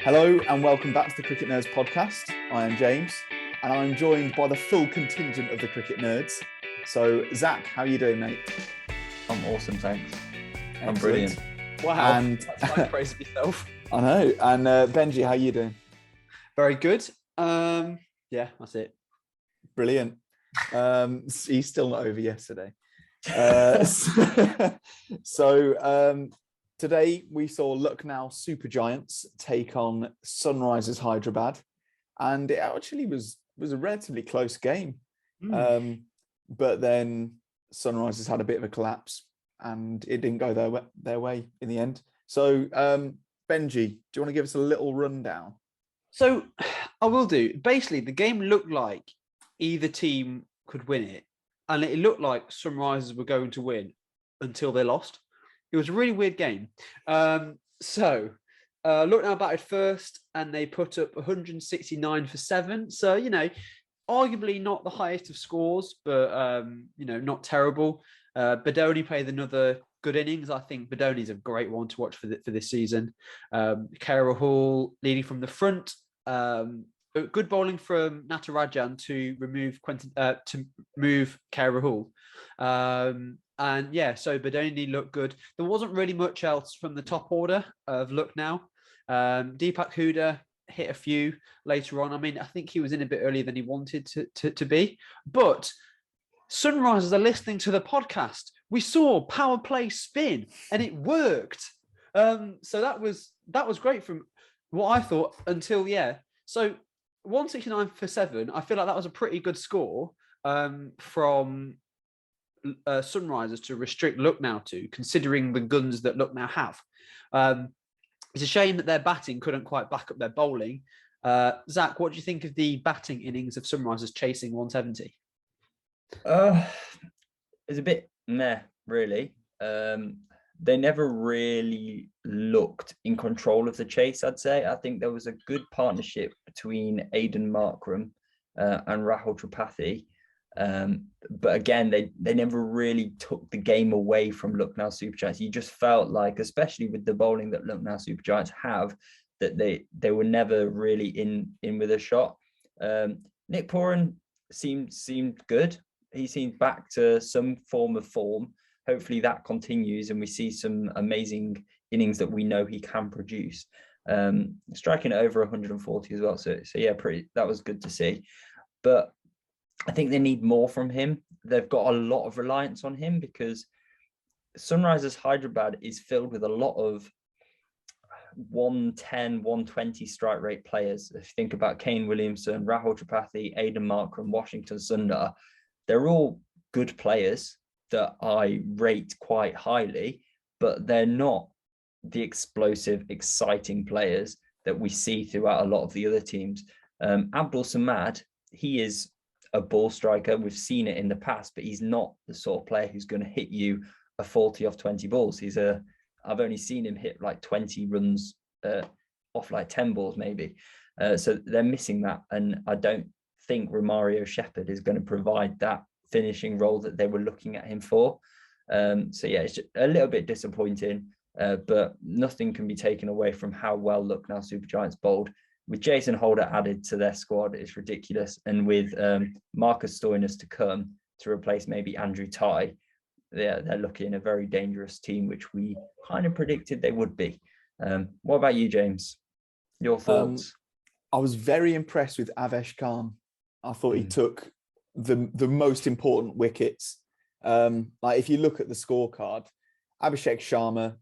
Hello and welcome back to the Cricket Nerds podcast. I am James and I'm joined by the full contingent of the Cricket Nerds. So Zach, how are you doing, mate? I'm awesome, thanks. Excellent. I'm brilliant. Wow, And that's like praise of yourself. I know. And Benji, how are you doing? Very good. Yeah, that's it. Brilliant. He's still not over yesterday. Today we saw Lucknow Super Giants take on Sunrisers Hyderabad, and it actually was a relatively close game. But then Sunrisers had a bit of a collapse, and it didn't go their way in the end. So, Benji, do you want to give us a little rundown? So I will do. Basically, the game looked like either team could win it, and it looked like Sunrisers were going to win until they lost. It was a really weird game. Lucknow batted first, and they put up 169 for 7. So, arguably not the highest of scores, but, not terrible. Badoni played another good innings. I think Badoni's a great one to watch for this season. Rahul leading from the front. Good bowling from Natarajan to move Rahul. So Badoni looked good. There wasn't really much else from the top order of Lucknow. Deepak Huda hit a few later on. I mean, I think he was in a bit earlier than he wanted to be. But Sunrisers are listening to the podcast. We saw power play spin and it worked. So that was great from what I thought until, So 169 for 7, I feel like that was a pretty good score from Sunrisers to restrict Lucknow to, considering the guns that Lucknow have. It's a shame that their batting couldn't quite back up their bowling. Zach, what do you think of the batting innings of Sunrisers chasing 170? It's a bit meh, really. They never really looked in control of the chase, I'd say. I think there was a good partnership between Aiden Markram and Rahul Tripathi. But again, they never really took the game away from Lucknow Super Giants. You just felt like, especially with the bowling that Lucknow Super Giants have, that they were never really in with a shot. Nick Pooran seemed good. He seemed back to some form of form. Hopefully that continues and we see some amazing innings that we know he can produce. Striking at over 140 as well. So yeah, that was good to see. But I think they need more from him. They've got a lot of reliance on him because Sunrisers Hyderabad is filled with a lot of 110, 120 strike rate players. If you think about Kane Williamson, Rahul Tripathi, Aiden Markram, Washington Sundar, they're all good players that I rate quite highly, but they're not the explosive, exciting players that we see throughout a lot of the other teams. Abdul Samad, he is a ball striker. We've seen it in the past, but he's not the sort of player who's going to hit you a 40 off 20 balls. I've only seen him hit like 20 runs off like 10 balls maybe. So they're missing that. And I don't think Romario Shepherd is going to provide that finishing role that they were looking at him for. It's just a little bit disappointing, but nothing can be taken away from how well Lucknow Super Giants bowled. With Jason Holder added to their squad, it's ridiculous. And with Marcus Stoinis to come to replace maybe Andrew Tye, they're looking a very dangerous team, which we kind of predicted they would be. What about you, James? Your thoughts? I was very impressed with Avesh Khan. I thought he took the most important wickets. Like if you look at the scorecard, Abhishek Sharma,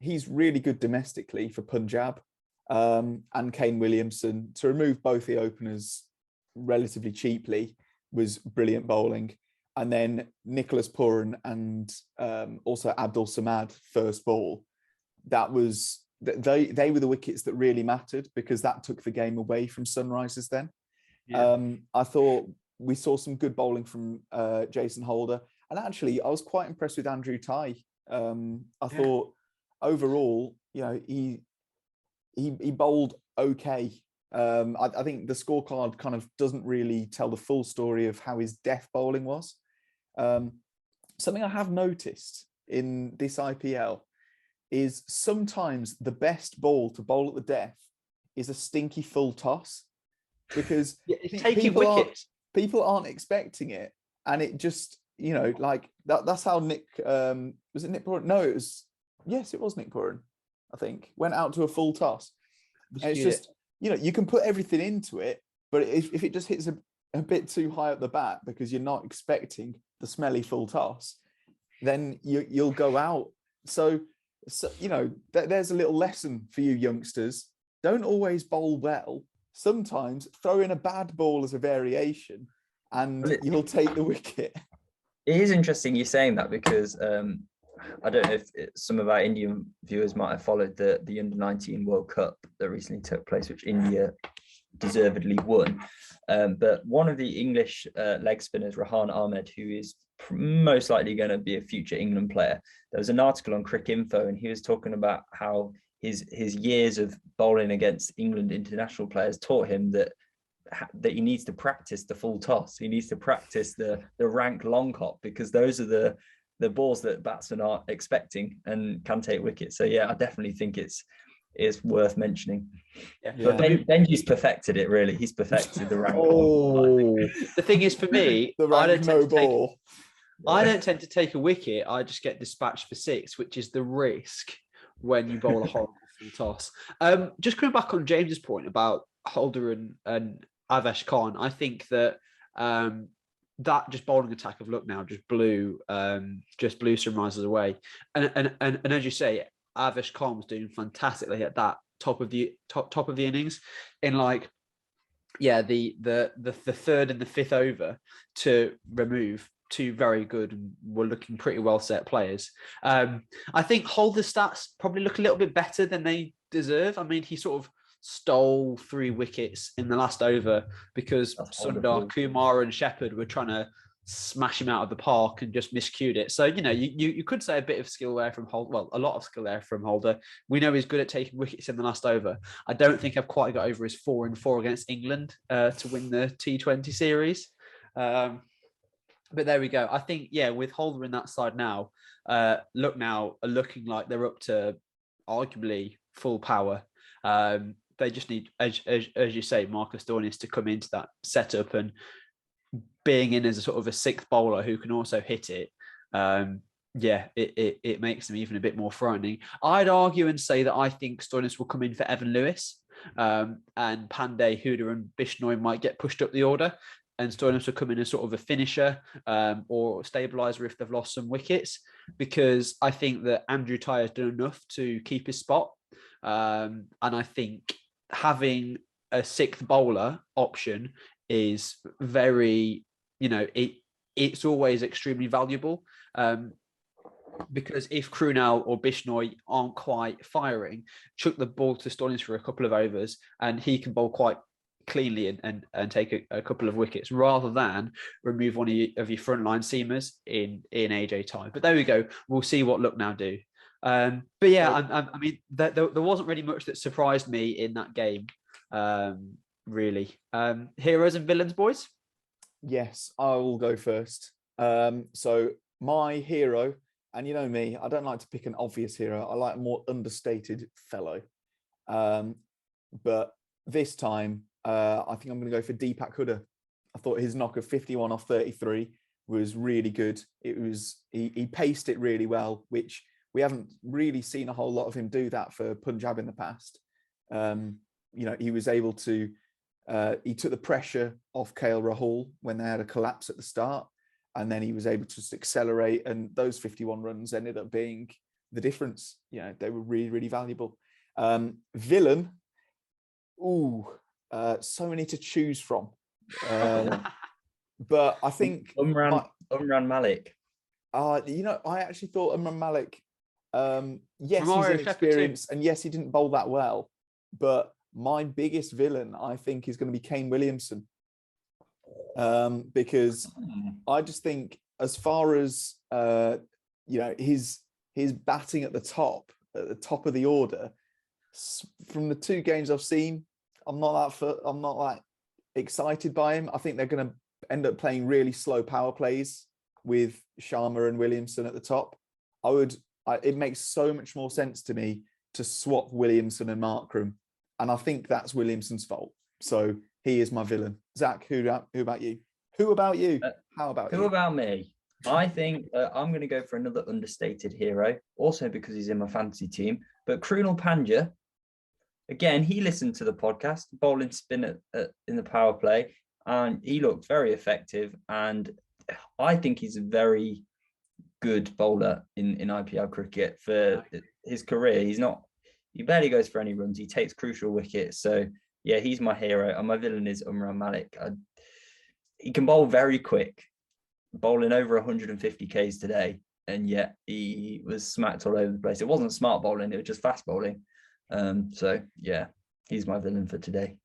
he's really good domestically for Punjab, and Kane Williamson, to remove both the openers relatively cheaply was brilliant bowling. And then Nicholas Pooran and also Abdul Samad first ball. They were the wickets that really mattered because that took the game away from Sunrisers then. Yeah. I thought we saw some good bowling from Jason Holder. And actually, I was quite impressed with Andrew Tye. I thought overall, he bowled okay. I think the scorecard kind of doesn't really tell the full story of how his death bowling was. Something I have noticed in this IPL is sometimes the best ball to bowl at the death is a stinky full toss, because it's taking wickets. People aren't expecting it, and it just, you know, like that's how Nick was it Nick Purran? No, it was Nick Purran, I think, went out to a full toss. And it's just, you know, you can put everything into it, but if it just hits a bit too high at the bat because you're not expecting the smelly full toss, then you'll go out. So you know, there's a little lesson for you youngsters. Don't always bowl well. Sometimes throw in a bad ball as a variation and you'll take the wicket. It is interesting you saying that, because I don't know if some of our Indian viewers might have followed the under-19 World Cup that recently took place, which India deservedly won. But one of the English leg spinners, Rahan Ahmed, who is most likely going to be a future England player, there was an article on Crick Info, and he was talking about how his years of bowling against England international players taught him that he needs to practice the full toss. He needs to practice the rank long hop, because those are the balls that batsmen are expecting and can take wickets. So yeah, I definitely think it's worth mentioning. Yeah. But Benji's perfected it, really. He's perfected the rank. The thing is, for me, I don't tend to take a wicket. I just get dispatched for 6, which is the risk when you bowl a horrible full toss. Just coming back on James's point about Holder and Avesh Khan, I think that that just bowling attack of Lucknow just blew Sunrisers away. And as you say, Avesh Khan was doing fantastically at that top of the innings, in like, yeah, the third and the fifth over to remove 2 very good and were looking pretty well set players. I think Holder's stats probably look a little bit better than they deserve. I mean, he sort of stole 3 wickets in the last over because Sundar, Kumar and Shepherd were trying to smash him out of the park and just miscued it. So, you know, you could say a bit of skill there from Holder. Well, a lot of skill there from Holder. We know he's good at taking wickets in the last over. I don't think I've quite got over his 4-4 against England to win the T20 series. But there we go. I think, yeah, with Holder in that side now, Lucknow are looking like they're up to arguably full power. They just need, as you say, Marcus Stoinis to come into that setup, and being in as a sort of a 6th bowler who can also hit it. It makes them even a bit more frightening. I'd argue and say that I think Stoinis will come in for Evan Lewis, and Pandey, Huda and Bishnoi might get pushed up the order, and Stoinis will come in as sort of a finisher or stabiliser if they've lost some wickets, because I think that Andrew Ty has done enough to keep his spot. And I think having a 6th bowler option is very, you know, it's always extremely valuable, because if Krunal or Bishnoi aren't quite firing, chuck the ball to Stoinis for a couple of overs and he can bowl quite cleanly and take a couple of wickets, rather than remove one of your frontline seamers in AJ Ty. But there we go. We'll see what Lucknow do. But yeah, I mean, there wasn't really much that surprised me in that game, really. Heroes and villains, boys? Yes, I will go first. So my hero, and you know me, I don't like to pick an obvious hero. I like a more understated fellow. But this time, I think I'm going to go for Deepak Hooda. I thought his knock of 51 off 33 was really good. It was he paced it really well, which we haven't really seen a whole lot of him do that for Punjab in the past. You know, he was able to, he took the pressure off KL Rahul when they had a collapse at the start, and then he was able to just accelerate, and those 51 runs ended up being the difference. You know, they were really, really valuable. Villain, so many to choose from. But I think Umran Malik. You know, I actually thought Umran Malik, yes, he's inexperienced, and yes, he didn't bowl that well, but my biggest villain, I think, is going to be Kane Williamson, because I just think, as far as you know, his batting at the top of the order, from the 2 games I've seen, I'm not that excited by him. I think they're going to end up playing really slow power plays with Sharma and Williamson at the top. It makes so much more sense to me to swap Williamson and Markram And I think that's Williamson's fault. So he is my villain. Zach, who about you? Who about you? How about you? Who about me? I think I'm going to go for another understated hero, also because he's in my fantasy team. But Krunal Pandya, again, he listened to the podcast, bowling spin in the power play, and he looked very effective. And I think he's a very good bowler in IPL cricket for his career. He barely goes for any runs. He takes crucial wickets. So yeah, he's my hero. And my villain is Umran Malik. He can bowl very quick, bowling over 150 Ks today. And yet he was smacked all over the place. It wasn't smart bowling. It was just fast bowling. So yeah, he's my villain for today.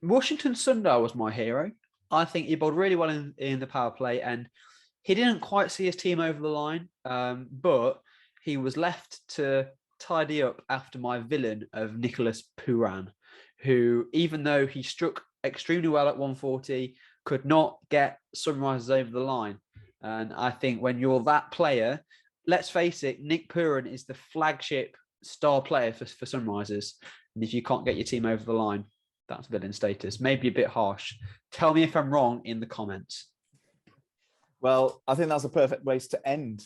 Washington Sundar was my hero. I think he bowled really well in the power play, and he didn't quite see his team over the line, but he was left to tidy up after my villain of Nicholas Puran, who, even though he struck extremely well at 140, could not get Sunrisers over the line. And I think when you're that player, let's face it, Nick Puran is the flagship star player for Sunrisers. And if you can't get your team over the line, that's villain status. Maybe a bit harsh. Tell me if I'm wrong in the comments. Well, I think that's a perfect place to end.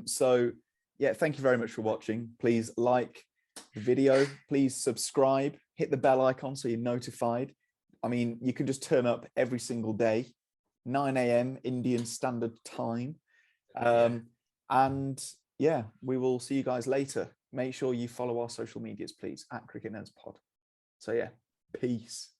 So yeah, thank you very much for watching. Please like the video, please subscribe, hit the bell icon so you're notified. I mean, you can just turn up every single day, 9 a.m. Indian Standard Time. And yeah, we will see you guys later. Make sure you follow our social medias, please, at Cricket Nerds Pod. So yeah, peace.